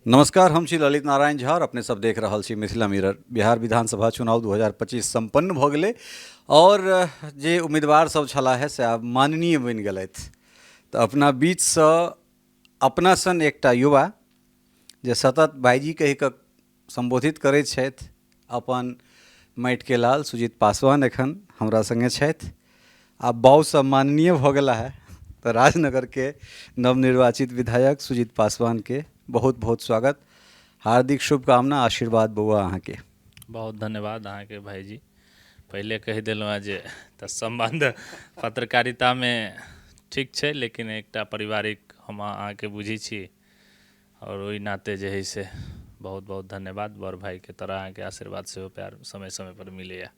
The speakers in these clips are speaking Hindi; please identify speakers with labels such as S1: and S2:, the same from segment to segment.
S1: नमस्कार, हम छी ललित नारायण झा और अपने सब देख रहल छी मिथिला मिरर। बिहार विधानसभा चुनाव 2025 संपन्न भऽ गेलै और जे उम्मीदवार सब छलाह है से आब माननीय बनि गेलथि। तऽ अपना बीचसँ अपना सन एकटा युवा जे सतत भाईजी कहि कऽ संबोधित करैत छथि, अपन माटिके लाल सुजीत पासवान एखन हमरा संगे छथि। आब बाउसँ माननीय भऽ गेला है तऽ राजनगर के नवनिर्वाचित विधायक सुजीत पासवान के बहुत बहुत स्वागत, हार्दिक शुभकामना, आशीर्वाद बउआ अहाँके।
S2: बहुत धन्यवाद अहाँके भाईजी। पहले कहि देलहुँ हैं जे तऽ संबंध पत्रकारिता में ठीक छै, लेकिन एकटा पारिवारिक हम अहाँके बुझी छी और ओहि नाते जे है से बहुत बहुत धन्यवाद। बड़ भाई के तरह अहाँके आशीर्वाद सेहो प्यार समय समय पर मिलैया।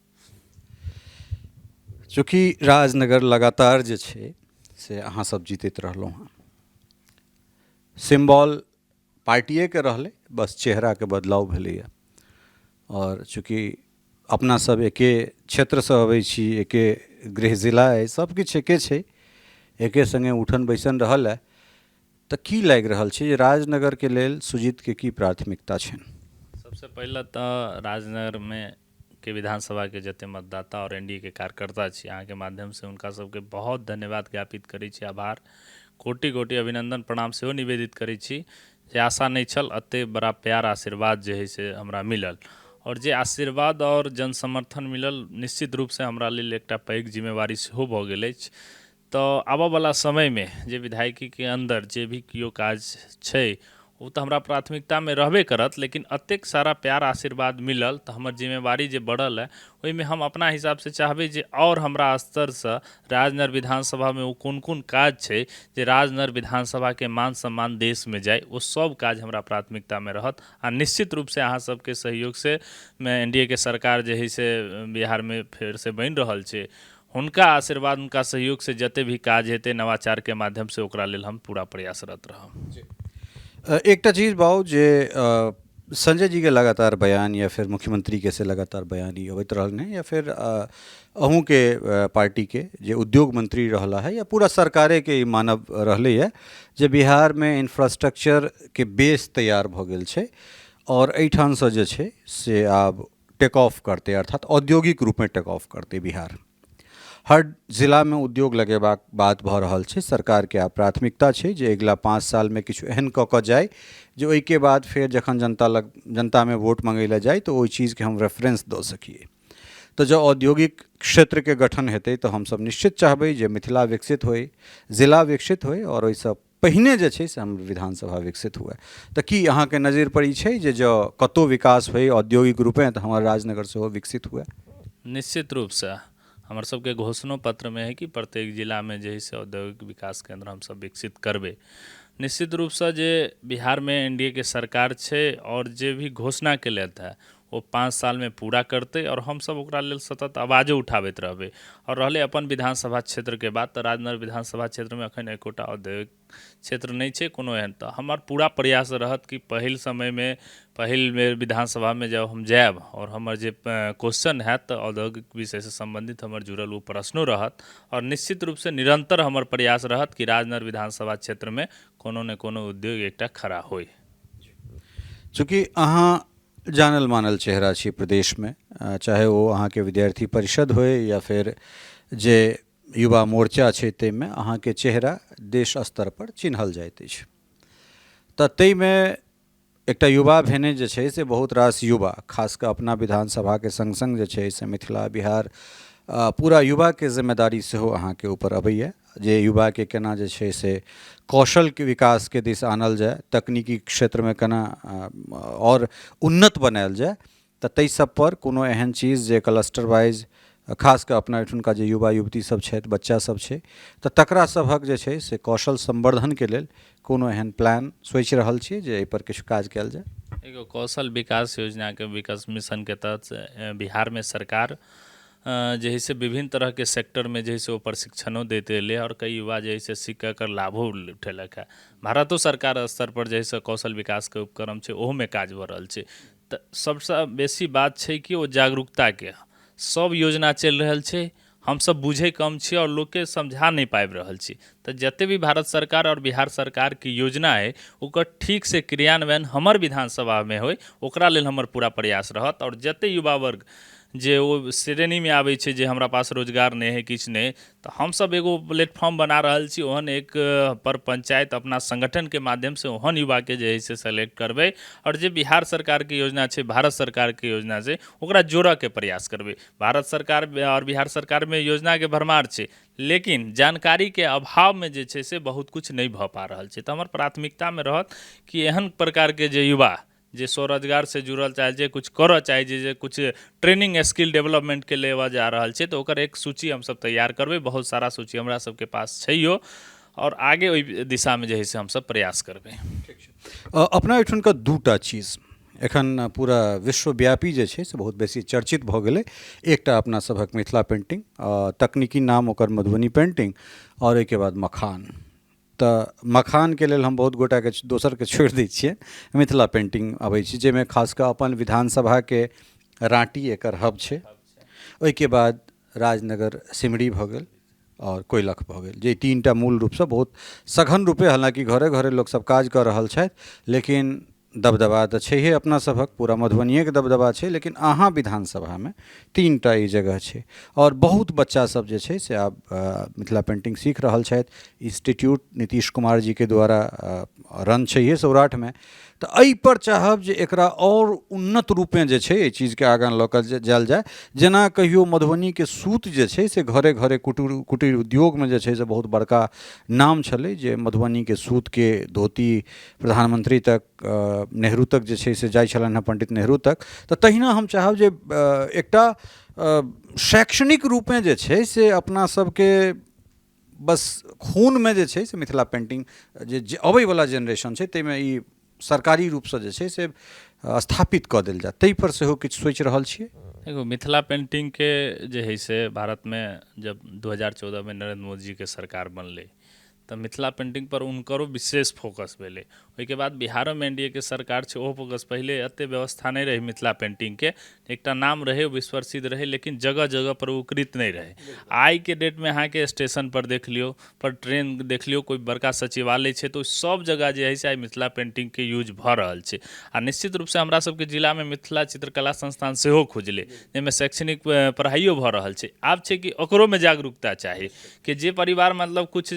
S1: चूँकि राजनगर लगातार जे छै से अहाँ सब जीतैत रहलहुँ हँ, सिम्बॉल पार्टिए के रहलै, बस चेहरा के बदलाव भेलैए। और चूँकि अपना सब एके क्षेत्र से अबै छी, एके गृह जिला अइ, सब किछु एके छै, एके संगे उठन बैसन रहल है, तऽ की लागि रहल छै जे राजनगर के लेल सुजीत के की प्राथमिकता छनि?
S2: सबसे पहले तऽ राजनगर में के विधानसभा के जते मतदाता और एनडीए के कार्यकर्ता छी, अहाँके माध्यम से हुनका सबके बहुत धन्यवाद ज्ञापित करै छी, आभार, कोटि कोटि अभिनंदन प्रणाम सेहो निवेदित करै छी। जे आशा नहीं छल अते बड़ा प्यार आशीर्वाद जे है से हमरा मिलल, और जे आशीर्वाद और जन समर्थन मिलल निश्चित रूप से हमरा लेल एकटा पैघ जिम्मेवारी सेहो भऽ गेल अछि। तऽ आबऽ वाला समय में जे विधायकी के अंदर जे भी कियो काज छै वो तऽ हमरा प्राथमिकता में रहबे करत, लेकिन अतेक सारा प्यार आशीर्वाद मिलल तऽ हमर जिम्मेवारी जे बढ़ल है ओहिमे हम अपना हिसाब से चाहबै जे और हमरा स्तर से राजनगर विधानसभा में वो कोन कोन काज छै जे राजनगर विधानसभा के मान सम्मान देश में जाए, वो सब काज हमरा प्राथमिकता में रहत। आ निश्चित रूप से अहाँ सबके सहयोग से मैं एनडीए के सरकार जे है से बिहार में फेर से बनि रहल छै, हुनका आशीर्वाद हुनका सहयोग से जते भी काज हेतै नवाचार के माध्यम से ओकरा लेल हम पूरा प्रयासरत रहब।
S1: एकटा चीज बाऊ जे संजय जी के लगातार बयान या फिर मुख्यमंत्री के से लगातार बयान ई अबैत रहल ने, या फिर अहूँ के पार्टी के जे उद्योग मंत्री रहला है या पूरा सरकारे के ई मानव रहले है जे बिहार में इंफ्रास्ट्रक्चर के बेस तैयार भऽ गेल छै और एहिठाम से जे छै से आब टेक ऑफ करते, अर्थात औद्योगिक रूप में टेक ऑफ करते बिहार। हर जिला में उद्योग लगेबाक बात भऽ रहल छै, सरकार के आब प्राथमिकता छै जे अगिला 5 साल में किछु एहन कऽ कऽ जाय जे ओहिके बाद फेर जखन जनता में वोट मंगै लए जाय तऽ ओहि चीज़ के हम रेफरेंस दऽ सकिए। तो जब औद्योगिक क्षेत्र के गठन हेतै तऽ हमसब निश्चित चाहबै जे मिथिला विकसित होय, जिला विकसित होय और ओहिसँ पहिने जे छै से हम विधानसभा विकसित हुए। तऽ की अहाँके नजर पर ई छै जे जँ कतौ विकास होय औद्योगिक रूपे तऽ हमर राजनगर सेहो विकसित हुए?
S2: निश्चित रूप से हमर सबके घोषणो पत्र में है कि प्रत्येक जिला में जे है से औद्योगिक विकास केंद्र हम सब विकसित करबै। निश्चित रूप से जे बिहार में एनडीए के सरकार छै और जे भी घोषणा केलथि है वो 5 साल में पूरा करते और हम सब ओकरा लेल सतत आवाजो उठाबैत रहबै। और रहलै अपन विधानसभा क्षेत्र के बात, तऽ राजनगर विधानसभा क्षेत्र में अखन एकोटा औद्योगिक क्षेत्र नहीं छै कोनो एहन। तऽ हमर पूरा प्रयास रहत कि पहिल समय में पहिल बेर विधानसभा में जब हम जायब और हमर जे क्वेश्चन हैत तऽ औद्योगिक विषय से संबंधित हमर जुड़ल वो प्रश्नो रहत, और निश्चित रूप से निरंतर हमर प्रयास रहत कि राजनगर विधानसभा क्षेत्र में कोनो न कोनो उद्योग एकटा खड़ा होय।
S1: चूँकि अहाँ जानल मानल चेहरा छी प्रदेश में, चाहे वो अहाँ के विद्यार्थी परिषद होय या फिर जे युवा मोर्चा छै ताहिमे अहाँके चेहरा देश स्तर पर चिन्हल जाइत अछि। तऽ ताहिमे एकटा युवा भेने जे छै से बहुत रास युवा खास कऽ अपना विधानसभा के संग संग जे छै से मिथिला बिहार पूरा युवा के जिम्मेदारी सेहो अहाँके ऊपर अबैए जे युवा के केना जे छै से कौशल के विकास के दिस आनल जाए, तकनीकी क्षेत्र में केना और उन्नत बनायल जाए। तऽ ताहि सब पर कोनो एहन चीज जे क्लस्टर वाइज खास कऽ अपना एहिठुनका जे युवा युवती सब छथि, बच्चा सब छै, तऽ तकरा सभक जे छै से कौशल संवर्धन के लेल कोनो एहन प्लान सोचि रहल छी जे एहि पर किछु काज कयल जाए?
S2: एगो कौशल विकास योजना के विकास मिशन के तहत बिहार में सरकार जे है से विभिन्न तरह के सेक्टर में जे है से वो प्रशिक्षणों देते एलै और कई युवा जे है से सीख कर लाभो उठेलक है। भारतो सरकार स्तर पर जे है से कौशल विकास के उपक्रम छै ओहो में काज भऽ रहल छै। तऽ सबसे बेसी बात छै कि वो जागरूकता के सब योजना चलि रहल छै, हम सब बुझे कम छी और लोग के समझा नहीं पाबि रहल छी। तो जते भी भारत सरकार और बिहार सरकार की योजना है ओकर ठीक से क्रियान्वयन हमर विधानसभा में होय ओकरा लेल हमर पूरा प्रयास रहत। और जते युवा वर्ग जे वो श्रेणी में आबै छै जे हमरा पास रोजगार नहीं है किछु नहीं, तो हम सब एगो प्लेटफॉर्म बना रहल छी। ओहन एक पर पंचायत अपना संगठन के माध्यम से ओहन युवा के जे है से सेलेक्ट करबै और जे बिहार सरकार के योजना छै भारत सरकार के योजना से ओकरा जोड़ऽ के प्रयास करबै। भारत सरकार और बिहार सरकार में योजना के भरमार छै, लेकिन जानकारी के अभाव में जे छै से बहुत कुछ नहीं भऽ पा रहल छै। तो हमर प्राथमिकता में रहत कि एहन प्रकार के जे युवा जे स्वरोजगार से जुड़ल चाहे जे कुछ करऽ चाहे जे कुछ ट्रेनिंग स्किल डेवलपमेंट के लेवा जा रहल छै तो ओकर एक सूची हम सब तैयार करबै। बहुत सारा सूची हमरा सबके पास छैयो और आगे ओहि दिशा में जे है से हम सब प्रयास करबै।
S1: अपना एहिठुनका दूटा चीज एखन पूरा विश्वव्यापी जे छै से बहुत बेसी चर्चित भऽ गेलै। एकटा अपना सभक मिथिला पेंटिंग, तकनीकी नाम ओकर मधुबनी पेंटिंग, और एहिके बाद मखान। तऽ मखानके लेल हम बहुत गोटाके दोसरके छोड़ि दै छियै, मिथिला पेंटिंग अबै छै जाहिमे खास कऽ अपन विधानसभाके राँटी एकर हब छै। ओहिके बाद राजनगर सिमरी भऽ गेल और कोइलख भऽ गेल, जे तीनटा मूल रूपसँ बहुत सघन रूपे हालांकि घरे घरे लोकसभ काज कऽ रहल छथि, लेकिन दबदबा तऽ छैहे अपना सभक, पूरा मधुबनिएके दबदबा छै। लेकिन अहाँ विधानसभामे तीनटा ई जगह छै और बहुत बच्चा सब जे छै से आब मिथिला पेंटिंग सीख रहल छथि। इंस्टीट्यूट नीतीश कुमार जी के द्वारा रन छैहे सौराठमे। तऽ एहि पर चाहब जे एकरा और उन्नत रूपे जे छै एहि चीजके आगाँ लऽ कऽ जायल जाय। जेना कहियो मधुबनीके सूत जे छै से घरे घरे कुटीर उद्योगमे जे छै से बहुत बड़का नाम छलै, जे मधुबनीके सूतके धोती प्रधानमंत्री तक, नेहरू तक जे छै से जाइ छलनि हँ, पंडित नेहरू तक। तऽ तहिना हम चाहब जे एकटा शैक्षणिक रूपे जे छै से अपना सबके बस खूनमे जे छै से मिथिला पेंटिंग जे अबैवला जेनरेशन छै ताहिमे ई सरकारी रूपसँ जे छै से स्थापित कऽ देल जाय, ताहि पर सेहो किछु सोचि रहल छियै।
S2: देखो मिथिला पेंटिंग के जे है से भारत में जब 2014 में नरेंद्र मोदी जी के सरकार बनले तो मिथिला पेंटिंग पर उनकरो विशेष फोकस भेलै। ओहिके बाद बिहारो में एनडीए के सरकार छै ओहो फोकस, पहले एते व्यवस्था नहीं रही मिथिला पेंटिंग के, एकटा नाम रहे विश्व प्रसिद्ध रहे लेकिन जगह जगह पर उकृत नहीं रहे। आई के डेट में अहाँ के स्टेशन पर देख लियो, पर ट्रेन देख लियो, कोई बड़का सचिवालय छै तो सब जगह जे है से आई मिथिला पेंटिंग के यूज भऽ रहल छै। आ निश्चित रूप से हमरा सबके जिला में मिथिला चित्रकला संस्थान सेहो खुजलै जाहिमे शैक्षणिक पढ़ाइयो भऽ रहल छै। आब छै कि ओकरो में जागरूकता चाही कि जे परिवार मतलब कुछ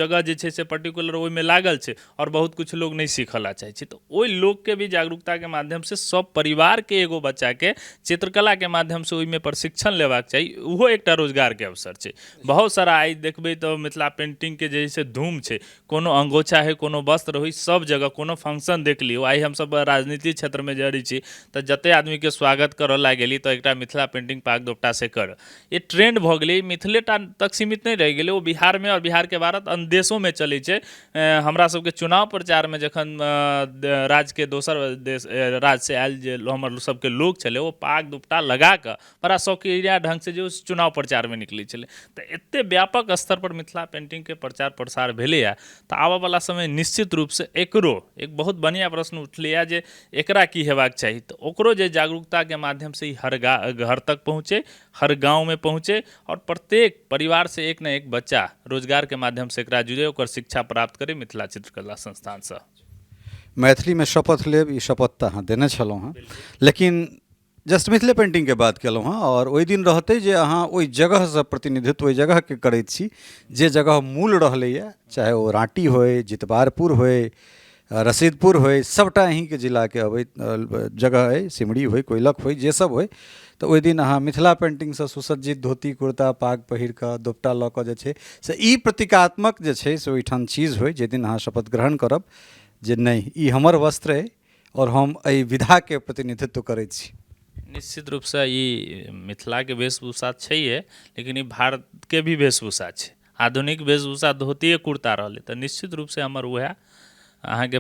S2: जगह जे छै से पर्टिकुलर ओहिमे लागल छै और बहुत कुछ लोग नहीं सीखला चाहे छै, तो ओहि लोग के भी जागरूकता के माध्यम से सब परिवार के एगो बच्चा के चित्रकला के माध्यम से ओहिमे प्रशिक्षण लेबाक चाही। ओहो एकटा रोजगार के अवसर छै। बहुत सारा आई देखबै तो मिथिला पेंटिंग के जे छै धूम छै, कोनो अंगोछा है कोनो वस्त्र होइ सब जगह, कोनो फंक्शन देख लियो। आई हम सब राजनीति क्षेत्र में जड़ी छी तो जते आदमी के स्वागत करऽ ला गेली तो एकटा मिथिला पेंटिंग पाग दोपटा से कर, ये ट्रेंड भऽ गेलै। मिथिले टा तक सीमित नहीं रह गेलै, वो बिहार में और बिहार के बाद अन्य देशों में चलै छै। हमरा सबके चुनाव प्रचार में जखन राज्य के दोसर देश राज्य से आयल जे हमर सबके लोग छलै वो पाग दुपट्टा लगा कऽ बड़ा शौकीया ढंग से जो चुनाव प्रचार में निकलै छलै। तो एते व्यापक स्तर पर मिथिला पेंटिंग के प्रचार प्रसार भेलैया। तो आबऽ वाला समय निश्चित रूप से एकरो एक बहुत बढ़िया प्रश्न उठलैया जे एकरा की हेबाक चाही, तो ओकरो जे जागरूकता के माध्यम से ही हर घर तक पहुँचे, हर गांव में पहुँचे और प्रत्येक परिवार से एक न एक बच्चा रोजगार के माध्यम से एकरा जुड़े, ओकर शिक्षा प्राप्त करे मिथिला चित्रकला संस्थान से।
S1: मैथिली में शपथ लेब, ई शपथ तऽ अहाँ देने छलहुँ हँ, लेकिन जस्ट मिथिले पेंटिंग के बात केलहुँ हँ और ओहि दिन रहतै जे अहाँ ओहि जगहसँ प्रतिनिधित्व ओहि जगहके करैत छी जे जगह मूल रहलैए, चाहे ओ राँटी होय, जितवारपुर होय, रसीदपुर होय, सबटा अहींके जिलाके अबैत जगह अइ, सिमरी होय, कोइलख होय, जे सब होय। तऽ ओहि दिन अहाँ मिथिला पेंटिंगसँ सुसज्जित धोती कुर्ता पाग पहिर कऽ दोपटा लऽ कऽ जे छै से ई प्रतीकात्मक जे छै से ओहिठाम चीज होय जाहि दिन अहाँ शपथ ग्रहण करब जे नहीं ई हमर वस्त्र अइ और हम एहि विधाके प्रतिनिधित्व करैत छी।
S2: निश्चित रूप से ई मिथिला के वेशभूषा छैहे, लेकिन ई भारत के भी वेशभूषा छै। आधुनिक वेशभूषा धोतिए कुर्ता रहलै तो निश्चित रूप से हमर वएह अहाँके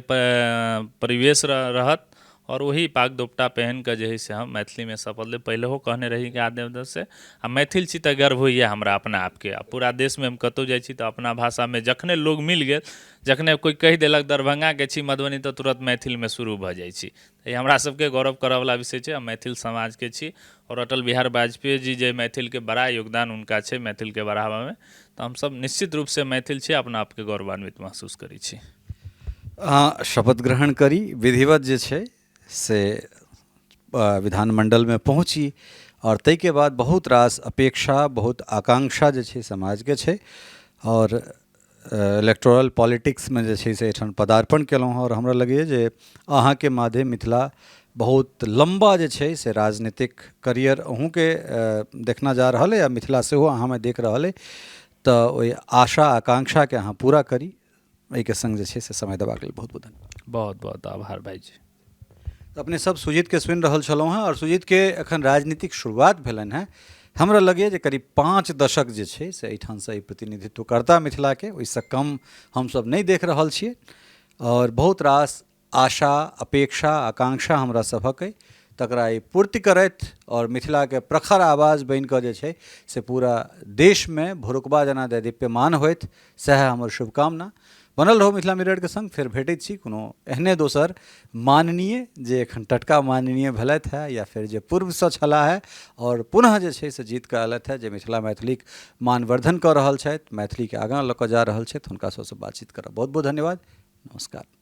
S2: परिवेश रहत और वही पाग दोपटा पहन कर जे है से हम मैथिली में शपथ ले पहले हो कहने रही कि आदेव से आ मैथिल छी तऽ गर्व होइए हमरा अपना आपके। आ पूरा देश में हम कतौ जाइ छी तऽ अपना भाषा में जखने लोग मिल गेल, जखने कोई कहि देलक दरभंगा के छी मधुबनी तऽ तुरंत मैथिल में शुरू भऽ जाइ छी। ई हमरा सबके गौरव करऽवला विषय छै। हम मैथिल समाज के छी और अटल बिहारी वाजपेयी जी जे मैथिल के बड़ा योगदान हुनका छै मैथिल के बढ़ावा में, तऽ हम सब निश्चित रूप से मैथिल छी, अपना आपके गौरवान्वित महसूस करै छी।
S1: शपथ ग्रहण करी, विधिवत जे छै से विधानमंडल में पहुँची और तै के बाद बहुत रास अपेक्षा, बहुत आकांक्षा जे छै समाज के छै और इलेक्टोरल पॉलिटिक्स में जे छै से एठन पदार्पण केलहुँ और हमरा लगैए जे अहाँ के माध्यम मिथिला बहुत लंबा जे छै से राजनीतिक करियर अहूँ के देखना जा रहा है, या मिथिला सेहो अहाँ में देख रहा है, तो ओहि आशा आकांक्षा के अहाँ पूरा करी। एहि के संग जे छै से समय देबाक लेल बहुत बहुत धन्यवाद।
S2: बहुत बहुत आभार भाईजी।
S1: तो अपने सब सुजीत के सुनि रहल छलहुँ हैं और सुजीत के एखन राजनीतिक शुरुआत भेलनि हैं। हमरा लगैए जे करीब 5 दशक जे छै से एहिठाम से ई प्रतिनिधित्व करता मिथिला के, ओहिसँ कम हमसब नहीं देख रहल छियै और बहुत रास आशा अपेक्षा आकांक्षा हमरा सभक अइ, तकरा ई पूर्ति करैत और मिथिला के प्रखर आवाज बनि कऽ जे छै से पूरा देश में भोरुकबा जेना दैदीप्यमान होइत, सएह हमर शुभकामना। बनल रहो मिथिला मिरर के संग, फेर भेटैत छी कोनो एहने दोसर माननीय जे एखन टटका माननीय भेलथि है या फिर जे पूर्व से छला है और पुनः जे छै से जीत कऽ अयलथि है, जे मिथिला मैथिलीक मानवर्धन कऽ रहल छथि, मैथिली के आगाँ लऽ कऽ जा रहल छथि, हुनका सबसँ बातचीत करब। बहुत बहुत धन्यवाद, नमस्कार।